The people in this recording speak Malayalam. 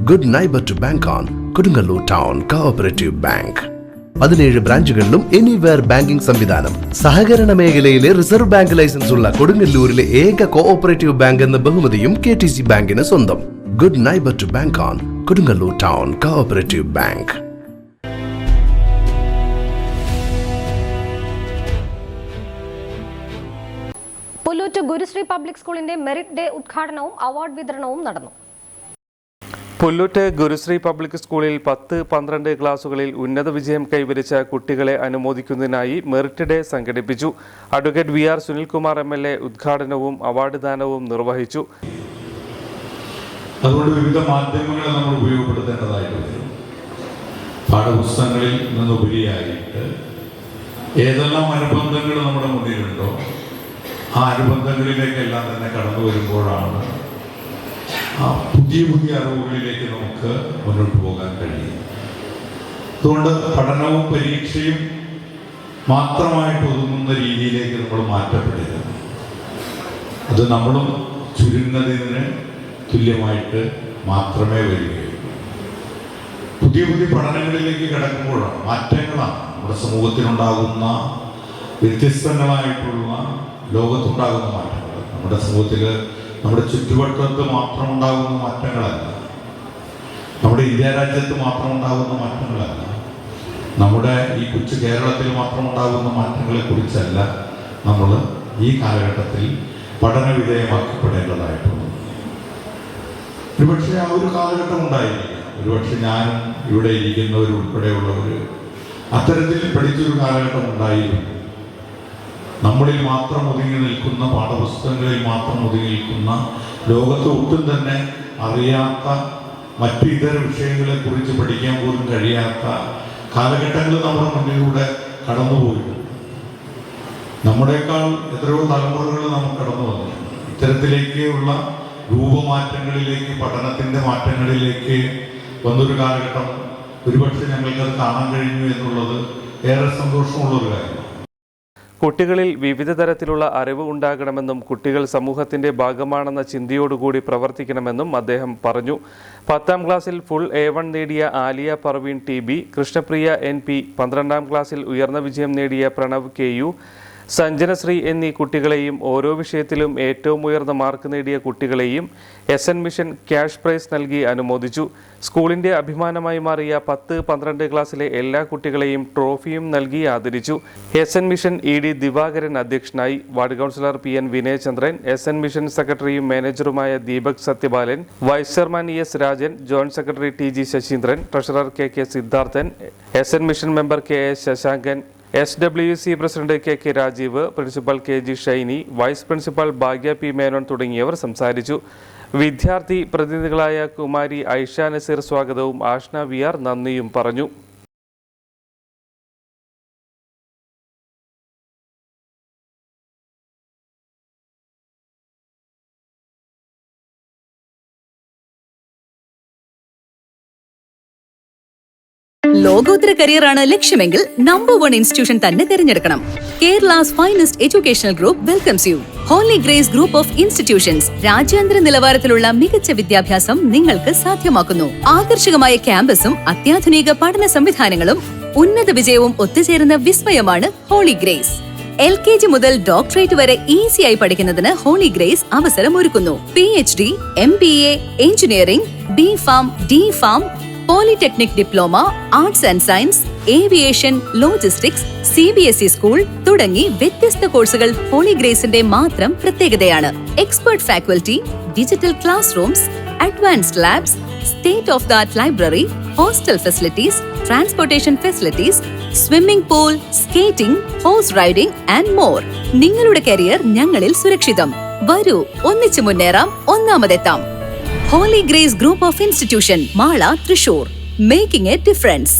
Good neighbour to bank on Kodungallur town cooperative bank. 17 ബ്രാഞ്ചുകളിലും എനിവെയർ ബാങ്കിംഗ് സംവിധാനം. സഹകരണ മേഖലയിലെ റിസർവ് ബാങ്ക് ലൈസൻസ് ഉള്ള കൊടുങ്ങല്ലൂരിലെ ഏക കോഓപ്പറേറ്റീവ് ബാങ്ക് എന്ന ബഹുമതിയും KTC ബാങ്കിന് സ്വന്തം. Good neighbour to bank on Kodungallur town cooperative bank. Pullut Gurusree public സ്കൂളിന്റെ മെറിറ്റ് ഡേ ഉദ്ഘാടനവും അവാർഡ് വിതരണവും നടന്നു. പുല്ലൂറ്റ് ഗുരുശ്രീ പബ്ലിക് സ്കൂളിൽ 10-12 ക്ലാസുകളിൽ ഉന്നത വിജയം കൈവരിച്ച കുട്ടികളെ അനുമോദിക്കുന്നതിനായി മെറിറ്റ് ഡേ സംഘടിപ്പിച്ചു. അഡ്വക്കേറ്റ് VR സുനിൽകുമാർ MLA ഉദ്ഘാടനവും അവാർഡ് ദാനവും നിർവഹിച്ചു. അതുകൊണ്ട് വിവിധ മാധ്യമങ്ങളെ നമ്മൾ ഉപയോഗപ്പെടുത്തേണ്ടതായിട്ടുണ്ട്. പാഠപുസ്തകങ്ങളിൽ നിന്നുപരിയായിട്ട് ഏതെല്ലാം അനുബന്ധങ്ങൾ നമ്മുടെ മുന്നിലുണ്ടോ ആ അനുബന്ധങ്ങളിലേക്കെല്ലാം തന്നെ കടന്നു വരുമ്പോഴാണ് ആ പുതിയ അറിവുകളിലേക്ക് നമുക്ക് മുന്നോട്ട് പോകാൻ കഴിയും. അതുകൊണ്ട് പഠനവും പരീക്ഷയും മാത്രമായിട്ട് ഒതുങ്ങുന്ന രീതിയിലേക്ക് നമ്മൾ മാറ്റപ്പെടരുത്. അത് നമ്മളും ചുരുങ്ങുന്നതിന് തുല്യമായിട്ട് മാത്രമേ വരികയുള്ളൂ. പുതിയ പഠനങ്ങളിലേക്ക് കിടക്കുമ്പോഴാണ് മാറ്റങ്ങളാണ് നമ്മുടെ സമൂഹത്തിനുണ്ടാകുന്ന വ്യത്യസ്തങ്ങളായിട്ടുള്ള ലോകത്തുണ്ടാകുന്ന മാറ്റങ്ങൾ. നമ്മുടെ സമൂഹത്തിൽ നമ്മുടെ ചുറ്റുവട്ടത്ത് മാത്രം ഉണ്ടാകുന്ന മാറ്റങ്ങളല്ല, നമ്മുടെ ഇന്ത്യ രാജ്യത്ത് മാത്രം ഉണ്ടാകുന്ന മാറ്റങ്ങളല്ല, നമ്മുടെ ഈ കൊച്ചു കേരളത്തിൽ മാത്രം ഉണ്ടാകുന്ന മാറ്റങ്ങളെ കുറിച്ചല്ല നമ്മൾ ഈ കാലഘട്ടത്തിൽ പഠന വിധേയമാക്കപ്പെടേണ്ടതായിട്ടുള്ളത്. ഒരുപക്ഷെ ആ ഒരു കാലഘട്ടം ഉണ്ടായിരിക്കും. ഒരുപക്ഷെ ഞാനും ഇവിടെ ഇരിക്കുന്നവരുൾപ്പെടെയുള്ളവർ അത്തരത്തിൽ പഠിച്ചൊരു കാലഘട്ടം ഉണ്ടായിരുന്നു. നമ്മളിൽ മാത്രം ഒതുങ്ങി നിൽക്കുന്ന, പാഠപുസ്തകങ്ങളിൽ മാത്രം ഒതുങ്ങി നിൽക്കുന്ന, ലോകത്ത് ഒട്ടും തന്നെ അറിയാത്ത മറ്റു ഇതര വിഷയങ്ങളെ കുറിച്ച് പഠിക്കാൻ പോലും കഴിയാത്ത കാലഘട്ടങ്ങൾ നമ്മുടെ മുന്നിലൂടെ കടന്നുപോയിട്ടുണ്ട്. നമ്മുടേക്കാൾ എത്രയോ തലമുറകൾ നമുക്ക് കടന്നു വന്നിട്ടുണ്ട്. ഇത്തരത്തിലേക്കുള്ള രൂപമാറ്റങ്ങളിലേക്ക്, പഠനത്തിൻ്റെ മാറ്റങ്ങളിലേക്ക് വന്നൊരു കാലഘട്ടം ഒരുപക്ഷെ ഞങ്ങൾക്കത് കാണാൻ കഴിഞ്ഞു എന്നുള്ളത് ഏറെ സന്തോഷമുള്ളൊരു കാര്യമാണ്. കുട്ടികളിൽ വിവിധ തരത്തിലുള്ള അറിവ് ഉണ്ടാകണമെന്നും കുട്ടികൾ സമൂഹത്തിന്റെ ഭാഗമാണെന്ന ചിന്തയോടുകൂടി പ്രവർത്തിക്കണമെന്നും അദ്ദേഹം പറഞ്ഞു. 10ാം ക്ലാസ്സിൽ ഫുൾ A1 നേടിയ ആലിയ പർവീൺ TB, കൃഷ്ണപ്രിയ NP, 12ാം ക്ലാസ്സിൽ ഉയർന്ന വിജയം നേടിയ പ്രണവ് KU, സഞ്ജനശ്രീ എന്നീ കുട്ടികളെയും ഓരോ വിഷയത്തിലും ഏറ്റവും ഉയർന്ന മാർക്ക് നേടിയ കുട്ടികളെയും SN മിഷൻ ക്യാഷ് പ്രൈസ് നൽകി അനുമോദിച്ചു. സ്കൂളിന്റെ അഭിമാനമായി മാറിയ 10-12 ക്ലാസ്സിലെ എല്ലാ കുട്ടികളെയും ട്രോഫിയും നൽകി ആദരിച്ചു. SN മിഷൻ ED ദിവാകരൻ അധ്യക്ഷനായി. Ward councillor PN Vinayachandran, SN mission സെക്രട്ടറിയും മാനേജറുമായ Deepak Sathyapalan, vice chairman ES Rajan, joint secretary TG Sasheendran, treasurer KK Siddharthan, SN mission member KS Sasankan, SWC president KK Rajeev, principal KG Shiny, vice principal Bhagya P Menon തുടങ്ങിയവർ സംസാരിച്ചു. വിദ്യാർത്ഥി പ്രതിനിധികളായ കുമാരി ഐഷ നസീർ സ്വാഗതവും ആഷ്ന VR നന്ദിയും പറഞ്ഞു. ലോകോത്തര കരിയറാണ് ലക്ഷ്യമെങ്കിൽ നമ്പർ 1 ഇൻസ്റ്റിറ്റ്യൂഷൻ തന്നെ തിരഞ്ഞെടുക്കണം. Kerala's finest educational group welcomes you. Holy Grace group of institutions രാജ്യാന്തര നിലവാരത്തിലുള്ള മികച്ച വിദ്യാഭ്യാസം നിങ്ങൾക്ക് സാധ്യമാക്കുന്നു. ആകർഷകമായ ക്യാമ്പസും അത്യാധുനിക പഠന സംവിധാനങ്ങളും ഉന്നത വിജയവും ഒത്തുചേരുന്ന വിസ്മയമാണ് ഹോളി ഗ്രേസ്. LKG മുതൽ ഡോക്ടറേറ്റ് വരെ ഈസിയായി പഠിക്കുന്നതിന് ഹോളി ഗ്രേസ് അവസരമൊരുക്കുന്നു. PhD, MBA, engineering, B.Pharm, D.Pharm, polytechnic diploma, arts and science, aviation, logistics, CBSE school തുടങ്ങി വ്യത്യസ്ത കോഴ്സുകൾ ഹോളി ഗ്രേസിന്റെ മാത്രം പ്രത്യേകതയാണ്. Expert faculty, digital class rooms, advanced labs, state of the art library, hostel facilities, transportation facilities, swimming pool, skating, horse riding and more. നിങ്ങളുടെ കരിയർ ഞങ്ങളിൽ സുരക്ഷിതം. വരൂ, ഒന്നിച്ചു മുന്നേറാം, ഒന്നാമതെത്താം. Holy Grace Group of Institution, Mala, Thrissur, making a difference.